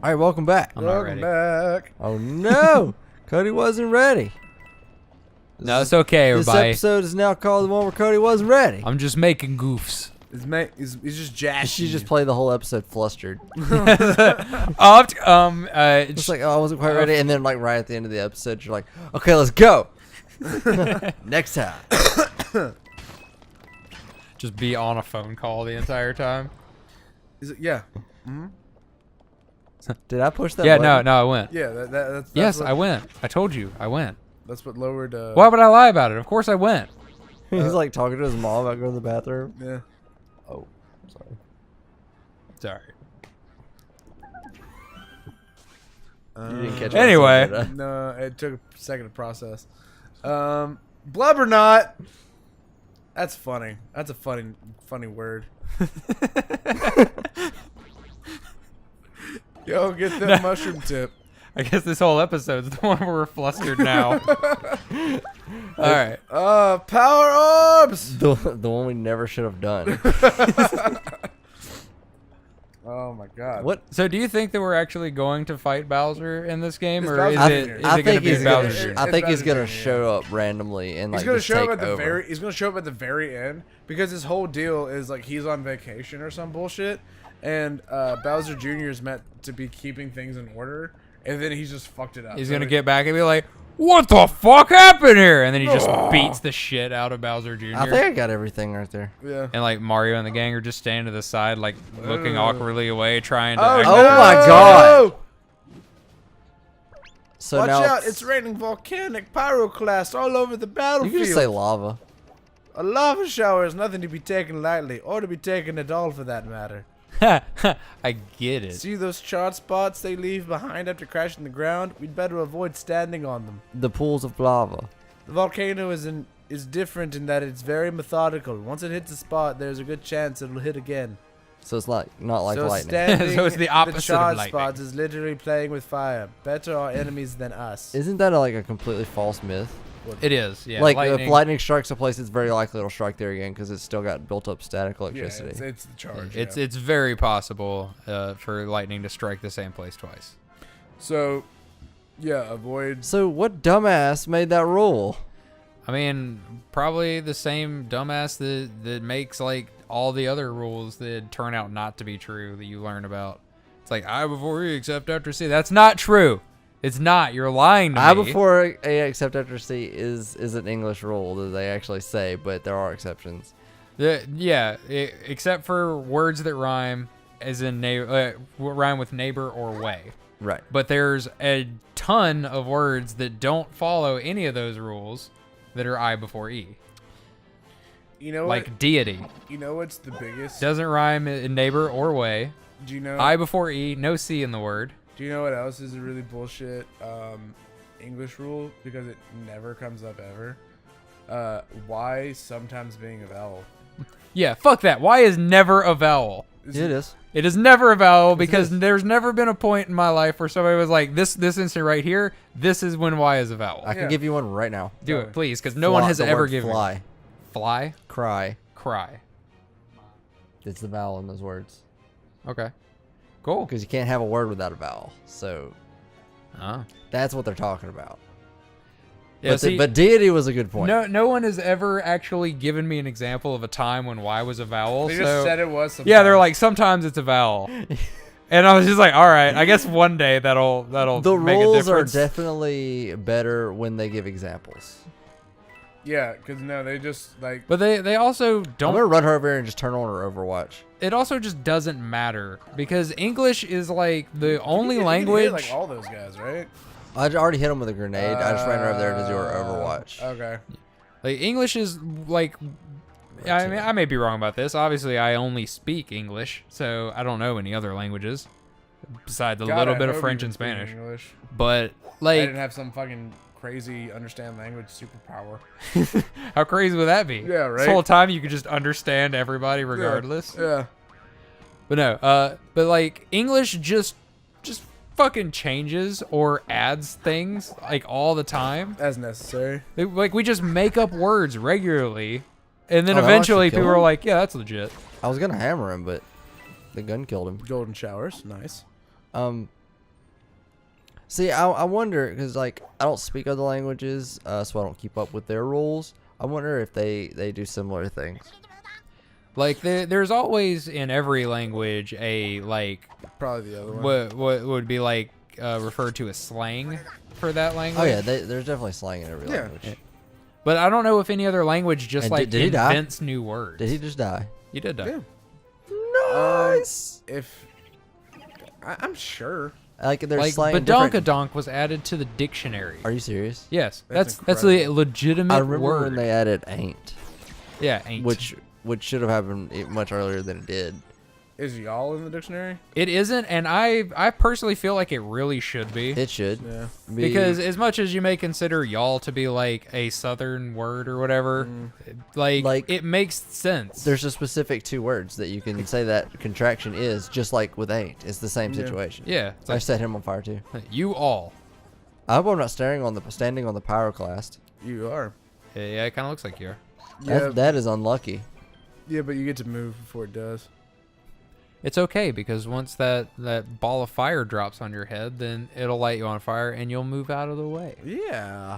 All right, welcome back. I'm not Welcome ready. back. Oh no, Cody wasn't ready. No, it's okay, This everybody. episode is now called the one where Cody wasn't ready. I'm just making goofs. He's just jashing. She just played the whole episode flustered. It's It's like, oh, I wasn't quite ready, and then like right at the end of the episode, you're like, okay, let's go. Next time. just be on a phone call the entire time. Is it? Yeah. Mm-hmm. Did I push that? Yeah, button? no, I went. Yeah. That's Yes, what, I went. I told you, I went. That's what lowered. Why would I lie about it? Of course I went. He's like talking to his mom about going to the bathroom. Yeah. Oh, sorry. Sorry. You didn't catch Anyway. what I said, No, it took a second to process. Blubber knot. That's funny. That's a funny word. Yo, get that mushroom tip. I guess this whole episode's the one where we're flustered now. All right. Power orbs. the one we never should have done. Oh my god. What? So do you think that we're actually going to fight Bowser in this game, It's or Bowser is Jr. it, is I it going to think be he's Bowser gonna. Jr.? I think he's Bowser gonna Jr., show up randomly and like He's gonna just show take up at the over. He's gonna show up at the very end because his whole deal is like he's on vacation or some bullshit, and Bowser Jr. is meant to be keeping things in order, and then he's just fucked it up. He's So, going to like, get back and be like, what the fuck happened here? And then he just beats the shit out of Bowser Jr. I think I got everything right there. Yeah. And like Mario and the gang are just standing to the side, like looking awkwardly away, trying to. Oh, act- no. my God. So Watch now out! It's raining volcanic pyroclast all over the you battlefield. can just say lava. A lava shower is nothing to be taken lightly, or to be taken at all for that matter. I get it. See those charred spots they leave behind after crashing the ground? We'd better avoid standing on them. The pools of lava. The volcano is different in that it's very methodical. Once it hits a spot, there's a good chance it'll hit again. So it's not like So lightning. standing So it's the opposite of charred lightning. spots is literally playing with fire. Better our enemies than us. Isn't that like a completely false myth? It is, yeah. like if lightning strikes a place, it's very likely it'll strike there again because it's still got built up static Yeah, electricity. it's the charge. it's very possible for lightning to strike the same place twice. So, yeah, avoid. So what dumbass made that rule? I mean, probably the same dumbass that makes like all the other rules that turn out not to be true that you learn about. It's like I before E except after C. That's not true. It's not. You're lying to I me. before A except after C is an English rule that they actually say, but there are exceptions. Except for words that rhyme, as in rhyme with neighbor or way. Right. But there's a ton of words that don't follow any of those rules that are I before E. You know Like what? deity. You know what's the biggest? Doesn't rhyme in neighbor or way. Do you know? I before E, no C in the word. Do you know what else is a really bullshit English rule? Because it never comes up ever. Y sometimes being a vowel. Yeah, fuck that. Y is never a vowel. It is. It is never a vowel because is. there's never been a point in my life where somebody was like, this instant right here, this is when Y is a vowel. I can Yeah. give you one right now. Do Go it, ahead. please, because no one has The ever word given fly. me. Fly? Cry. Cry. It's the vowel in those words. Okay. Cool. Because you can't have a word without a vowel. So Oh. that's what they're talking about. Yeah, But deity was a good point. no one has ever actually given me an example of a time when Y was a vowel. They so just said it was. yeah, they're like, sometimes it's a vowel. And I was just like, all right, I guess one day that'll The make a rules are difference. definitely better when they give examples. Yeah, because no, they just like. But they also I'm don't. gonna run her over here and just turn on her Overwatch. It also just doesn't matter because English is like the only You can language. hit, like all those guys, right? I already hit him with a grenade. I just ran her over there to do her Overwatch. Okay. Like English is like. I mean, I may be wrong about this. Obviously, I only speak English, so I don't know any other languages besides a God, little I bit of hope French you and can speak Spanish. English. But I like, didn't have some fucking crazy understand language superpower. how crazy would that be? Yeah, right. This whole time you could just understand everybody regardless. Yeah. But no, but like English just fucking changes or adds things like all the time. As necessary. Like we just make up words regularly, and then Oh, that'll eventually actually kill people are him? like, "Yeah, that's legit." I was gonna hammer him, but the gun killed him. Golden showers, nice. See, I wonder because like I don't speak other languages, so I don't keep up with their rules. I wonder if they do similar things. Like there's always in every language a like Probably the other one. what would be like referred to as slang for that language. Oh yeah, there's definitely slang in every Yeah. language. But I don't know if any other language just And like did he die? invents new words. Did he just die? He did die. Yeah. Nice. If I'm sure. Like there's Like slang. in different- badonkadonk was added to the dictionary. Are you serious? Yes, That's that's a incredible. legitimate I remember word. when they added ain't, yeah, ain't. which should have happened much earlier than it did. Is y'all in the dictionary? it isn't, and I personally feel like it really should be. It should. Yeah. Be, Because as much as you may consider y'all to be like a southern word or whatever, like it makes sense. there's a specific 2 words that you can say that contraction is, just like with ain't. It's the same Yeah. situation. yeah, it's I like set him on fire too. you all. I hope I'm not standing on the pyroclast. You are. Yeah, it kind of looks like you are. Yeah. That is unlucky. Yeah, but you get to move before it does. It's okay because once that ball of fire drops on your head, then it'll light you on fire and you'll move out of the way. Yeah.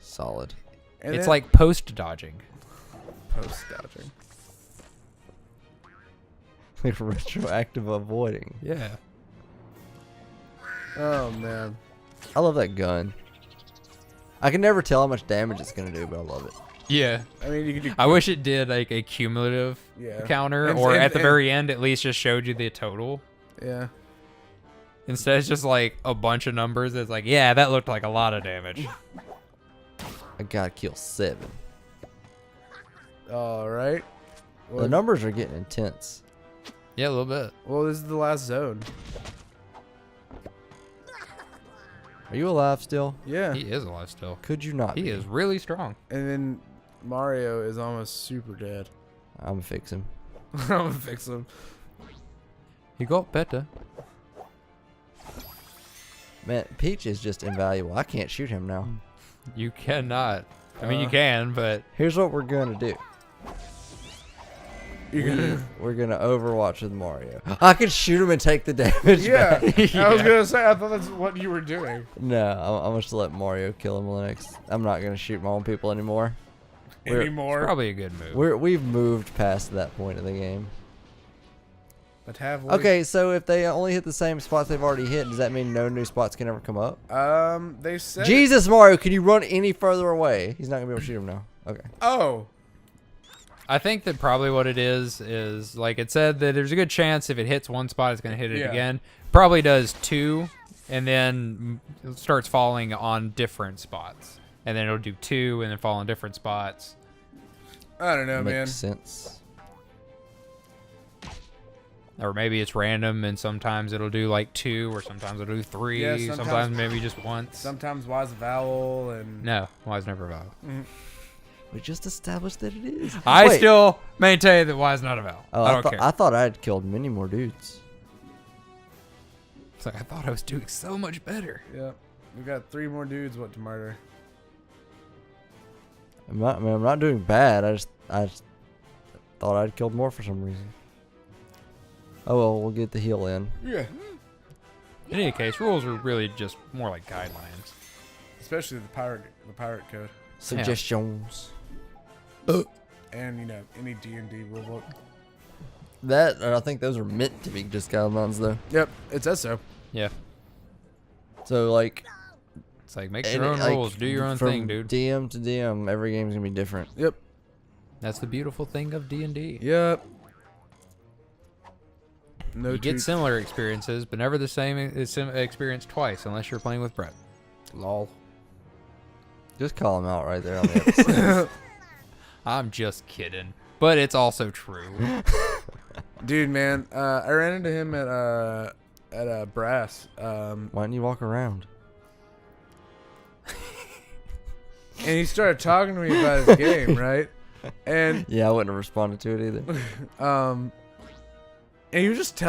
Solid. And It's then like post dodging. post dodging. Like retroactive avoiding. Yeah. Oh man. I love that gun. I can never tell how much damage it's gonna do, but I love it. Yeah. I mean, you could do. I wish it did like a cumulative Yeah. counter, And- or and- at the and- very end, at least just showed you the total. Yeah. Instead, it's just like a bunch of numbers. It's like, yeah, that looked like a lot of damage. I gotta kill 7. All right. The numbers are getting intense. Yeah, a little bit. Well, this is the last zone. Are you alive still? Yeah. He is alive still. Could you not? He be? is really strong. And then Mario is almost super dead. I'm gonna fix him. I'm gonna fix him. He got better. Man, Peach is just invaluable. I can't shoot him now. You cannot. I mean, you can, but Here's what we're gonna do. You're gonna. We're gonna Overwatch with Mario. I can shoot him and take the damage Yeah. back. I was gonna say. I thought that's what you were doing. No, I'm just let Mario kill him next. I'm not gonna shoot my own people anymore. We're- Anymore. probably a good move. We've moved past that point of the game. But have we? Okay, so if they only hit the same spots they've already hit, does that mean no new spots can ever come up? They said. Jesus, Mario, can you run any further away? He's not gonna be able to shoot him now. Okay. Oh. I think that probably what it is like it said that there's a good chance if it hits one spot, it's going to hit it Yeah. again. Probably does 2, and then it starts falling on different spots. And then it'll do 2 and then fall on different spots. I don't know, Makes man. sense. Or maybe it's random and sometimes it'll do like 2 or sometimes it'll do 3. Yeah, sometimes, sometimes- maybe just once. Sometimes Y's a vowel and. No, Y's never a vowel. We just established that it is. I Wait. still maintain that Y is not a vowel. Oh, I don't care. I thought I had killed many more dudes. It's like, I thought I was doing so much better. Yeah. We got 3 more dudes. What to murder? I'm not doing bad. I just thought I'd killed more for some reason. Oh well, we'll get the heal in. Yeah. In any case, rules are really just more like guidelines. Especially the pirate code, Suggestions. and any D&D rulebook. That I think those are meant to be just guidelines though. Yep. It says so. Yeah. So like, It's like, make your own like, rules. Do your own from thing, dude. DM to DM, every game's gonna be different. Yep. That's the beautiful thing of D&D. Yep. No You get cheats. similar experiences, but never the same experience twice, unless you're playing with Brett. Lol. Just call them out right there on the episode. I'm just kidding. But it's also true. Dude, man, I ran into him at Brass. Why don't you walk around? And he started talking to me about his game, right? And Yeah, I wouldn't have responded to it either. and he was just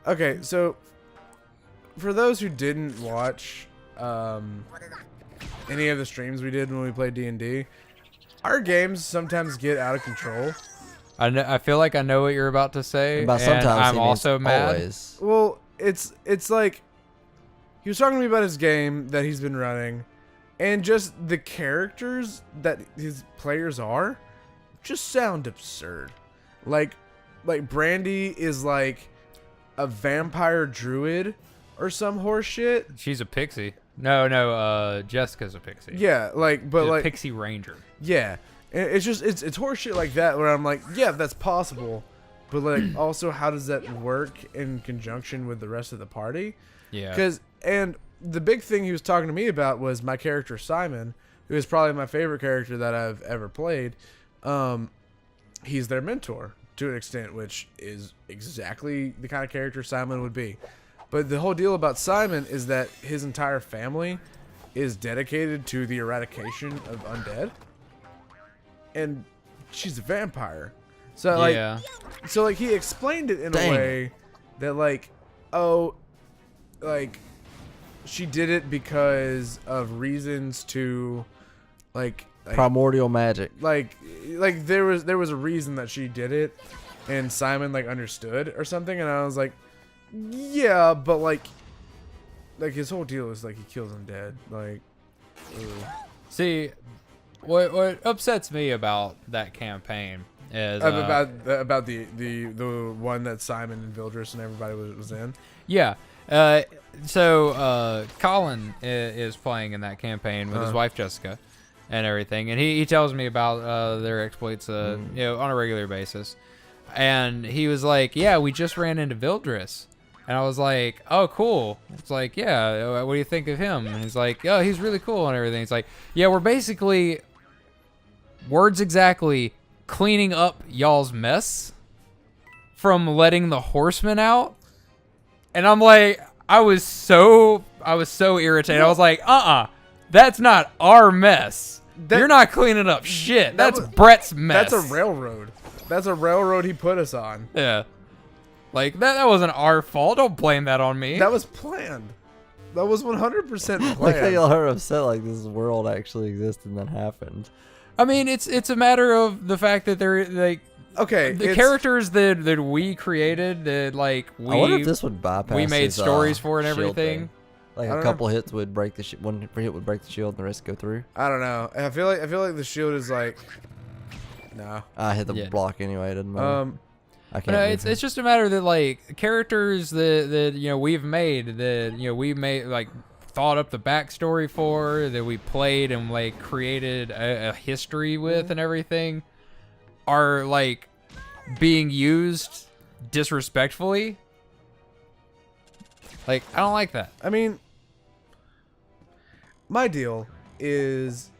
okay, so for those who didn't watch any of the streams we did when we played D&D, our games sometimes get out of control. I feel like I know what you're about to say. But and sometimes I'm he means also mad. always. Well, it's like he was talking to me about his game that he's been running, and just the characters that his players are just sound absurd. Like Brandy is like a vampire druid or some horse shit. She's a pixie. No, Jessica's a pixie. Yeah, but She's a like pixie ranger. yeah, and it's just it's horse shit like that where I'm like, yeah, that's possible, but like also how does that work in conjunction with the rest of the party? Yeah. And the big thing he was talking to me about was my character Simon, who is probably my favorite character that I've ever played. He's their mentor to an extent, which is exactly the kind of character Simon would be. But the whole deal about Simon is that his entire family is dedicated to the eradication of undead. And she's a vampire. So like he explained it in a way that like, oh, like she did it because of reasons to like primordial magic. Like there was a reason that she did it, and Simon like understood or something, and I was like, yeah, but like his whole deal is like he kills him dead. Like, ugh. See, what upsets me about that campaign is about the one that Simon and Vildris and everybody was in. Yeah. So Colin is playing in that campaign with his wife Jessica and everything, and he tells me about their exploits on a regular basis. And he was like, yeah, we just ran into Vildris. And I was like, oh, cool. It's like, yeah, what do you think of him? And he's like, oh, he's really cool and everything. He's like, yeah, we're basically, words exactly, cleaning up y'all's mess from letting the horsemen out. And I'm like, I was so irritated. I was like, that's not our mess. You're not cleaning up shit. That's Brett's mess. That's a railroad. That's a railroad he put us on. Yeah. Like, that wasn't our fault. Don't blame that on me. That was planned. That was 100% planned. Like how y'all are upset like this world actually exists and that happened. I mean, it's a matter of the fact that they're, like... Okay, the characters that we created, that, like, I wonder if this would bypass we made his, stories for and everything. Thing. Like a couple hits would break the one hit would break the shield and the rest go through. I don't know. I feel like the shield is like... No. I hit the block anyway. It doesn't matter. I can't. It's just a matter that like characters that we've made we made like thought up the backstory for, that we played and like created a history with and everything, are like being used disrespectfully. Like, I don't like that. I mean, my deal is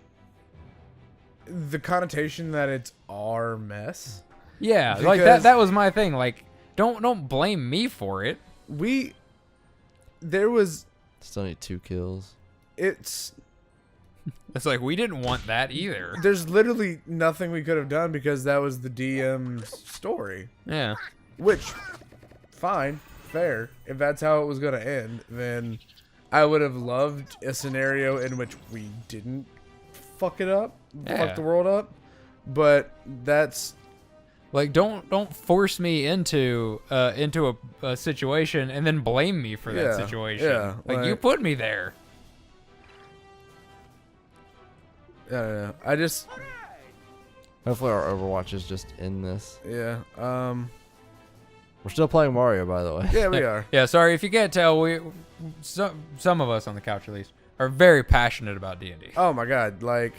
the connotation that it's our mess. Yeah, like that was my thing. Like, don't blame me for it. There was still need 2 kills. It's like we didn't want that either. There's literally nothing we could have done because that was the DM's story. Yeah. Which, fine, fair. If that's how it was gonna end, then I would have loved a scenario in which we didn't fuck it up, fuck the world up. But that's like, don't force me into a situation and then blame me for that situation. Yeah, like you put me there. I don't know. I just hopefully our Overwatch is just in this. Yeah. We're still playing Mario, by the way. Yeah, we are. Yeah, sorry if you can't tell. Some of us on the couch at least are very passionate about D&D. Oh my god, like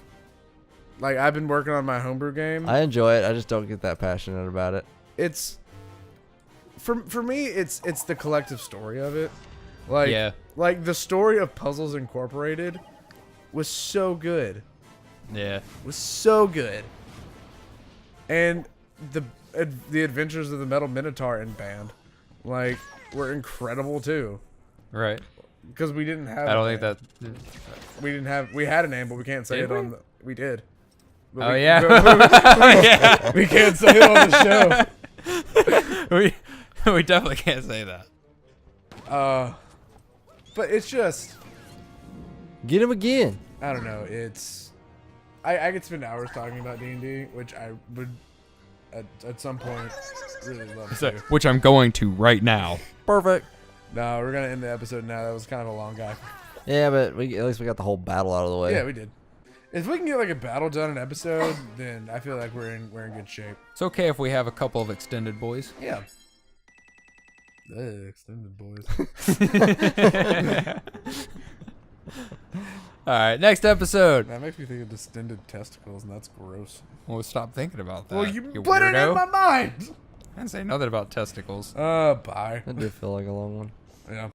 I've been working on my homebrew game. I enjoy it. I just don't get that passionate about it. It's for me. It's the collective story of it. Like the story of Puzzles Incorporated was so good. Yeah, was so good. And the Adventures of the Metal Minotaur and band, like, were incredible too. Right. Because we didn't have. I don't think that. We didn't have. We had a name, but we can't say it on. We did. But yeah. We can't say it on the show. We definitely can't say that. But it's just. Get him again. I don't know. It's. I could spend hours talking about D&D, which I would, at some point, really love to. Which I'm going to right now. Perfect. No, we're gonna end the episode now. That was kind of a long guy. Yeah, but at least we got the whole battle out of the way. Yeah, we did. If we can get like a battle done in an episode, then I feel like we're in good shape. It's okay if we have a couple of extended boys. Yeah. Extended boys. All right, next episode. That makes me think of distended testicles, and that's gross. Well, stop thinking about that. Well, you put it weirdo. in my mind. I didn't say nothing about testicles. Bye. That did feel like a long one. Yeah.